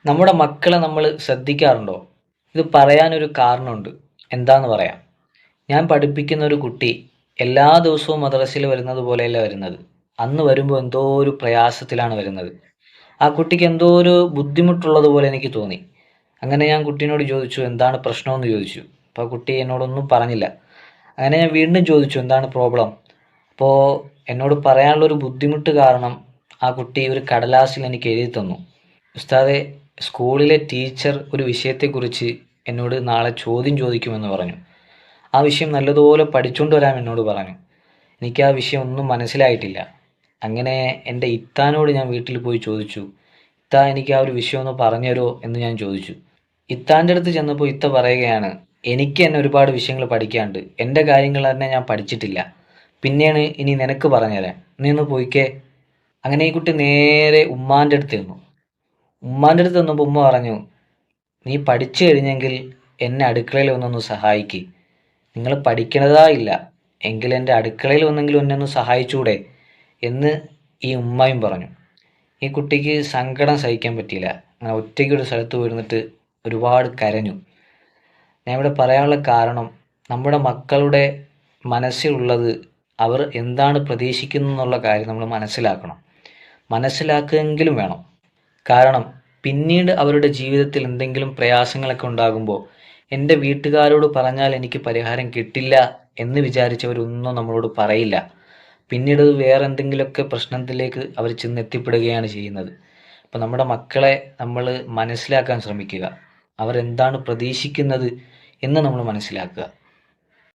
നമ്മുടെ മക്കളെ നമ്മൾ ശ്രദ്ധിക്കാറുണ്ടോ? ഇത് പറയാനൊരു കാരണമുണ്ട്. എന്താന്ന് പറയാം. ഞാൻ പഠിപ്പിക്കുന്ന ഒരു കുട്ടി എല്ലാ ദിവസവും മദ്രസയിൽ വരുന്നത് പോലെയല്ല വരുന്നത്. അന്ന് വരുമ്പോൾ എന്തോ ഒരു പ്രയാസത്തിലാണ് വരുന്നത്. ആ കുട്ടിക്ക് എന്തോ ഒരു ബുദ്ധിമുട്ടുള്ളത് പോലെ എനിക്ക് തോന്നി. അങ്ങനെ ഞാൻ കുട്ടീനോട് ചോദിച്ചു, എന്താണ് പ്രശ്നമെന്ന് ചോദിച്ചു. അപ്പോൾ കുട്ടി എന്നോടൊന്നും പറഞ്ഞില്ല. അങ്ങനെ ഞാൻ വീണ്ടും ചോദിച്ചു, എന്താണ് പ്രോബ്ലം? അപ്പോൾ എന്നോട് പറയാനുള്ള ഒരു ബുദ്ധിമുട്ട് കാരണം ആ കുട്ടി ഒരു കടലാസിൽ എനിക്ക് എഴുതി തന്നു. ഉസ്താദെ, സ്കൂളിലെ ടീച്ചർ ഒരു വിഷയത്തെക്കുറിച്ച് എന്നോട് നാളെ ചോദ്യം ചോദിക്കുമെന്ന് പറഞ്ഞു. ആ വിഷയം നല്ലതുപോലെ പഠിച്ചുകൊണ്ട് വരാൻ എന്നോട് പറഞ്ഞു. എനിക്ക് ആ വിഷയം ഒന്നും മനസ്സിലായിട്ടില്ല. അങ്ങനെ എൻ്റെ ഇത്താനോട് ഞാൻ വീട്ടിൽ പോയി ചോദിച്ചു, ഇത്ത എനിക്ക് ആ ഒരു വിഷയം ഒന്ന് പറഞ്ഞു തരുമോ എന്ന് ഞാൻ ചോദിച്ചു. ഇത്താൻ്റെ അടുത്ത് ചെന്നപ്പോൾ ഇത്ത പറയുകയാണ്, എനിക്ക് തന്നെ ഒരുപാട് വിഷയങ്ങൾ പഠിക്കാനുണ്ട്, എൻ്റെ കാര്യങ്ങൾ തന്നെ ഞാൻ പഠിച്ചിട്ടില്ല, പിന്നെയാണ് ഇനി നിനക്ക് പറഞ്ഞുതരാൻ, നീ ഒന്ന് പോയിക്കേ. അങ്ങനെ ഈ കുട്ടി നേരെ ഉമ്മാൻ്റെ അടുത്ത് ചെന്നു. ഉമ്മാൻ്റെ അടുത്ത് ചെന്നപ്പോൾ ഉമ്മ പറഞ്ഞു, നീ പഠിച്ചു കഴിഞ്ഞെങ്കിൽ എന്നെ അടുക്കളയിൽ ഒന്നൊന്ന് സഹായിക്ക്. നിങ്ങൾ പഠിക്കണതാ ഇല്ല എങ്കിൽ എൻ്റെ അടുക്കളയിൽ വന്നെങ്കിലും എന്നെ ഒന്ന് സഹായിച്ചൂടെ എന്ന് ഈ ഉമ്മായും പറഞ്ഞു. ഈ കുട്ടിക്ക് സങ്കടം സഹിക്കാൻ പറ്റിയില്ല. അങ്ങനെ ഒറ്റയ്ക്ക് ഒരു സ്ഥലത്ത് പോയിരുന്നിട്ട് ഒരുപാട് കരഞ്ഞു. ഞാൻ ഇവിടെ പറയാനുള്ള കാരണം, നമ്മുടെ മക്കളുടെ മനസ്സിലുള്ളത് അവർ എന്താണ് പ്രതീക്ഷിക്കുന്നത് എന്നുള്ള കാര്യം നമ്മൾ മനസ്സിലാക്കണം. മനസ്സിലാക്കുകയെങ്കിലും വേണം. കാരണം പിന്നീട് അവരുടെ ജീവിതത്തിൽ എന്തെങ്കിലും പ്രയാസങ്ങളൊക്കെ ഉണ്ടാകുമ്പോൾ എൻ്റെ വീട്ടുകാരോട് പറഞ്ഞാൽ എനിക്ക് പരിഹാരം കിട്ടില്ല എന്ന് വിചാരിച്ചവരൊന്നും നമ്മളോട് പറയില്ല. പിന്നീട് അത് വേറെ എന്തെങ്കിലുമൊക്കെ പ്രശ്നത്തിലേക്ക് അവർ ചെന്നെത്തിപ്പെടുകയാണ് ചെയ്യുന്നത്. അപ്പം നമ്മുടെ മക്കളെ നമ്മൾ മനസ്സിലാക്കാൻ ശ്രമിക്കുക. അവരെന്താണ് പ്രതീക്ഷിക്കുന്നത് എന്ന് നമ്മൾ മനസ്സിലാക്കുക.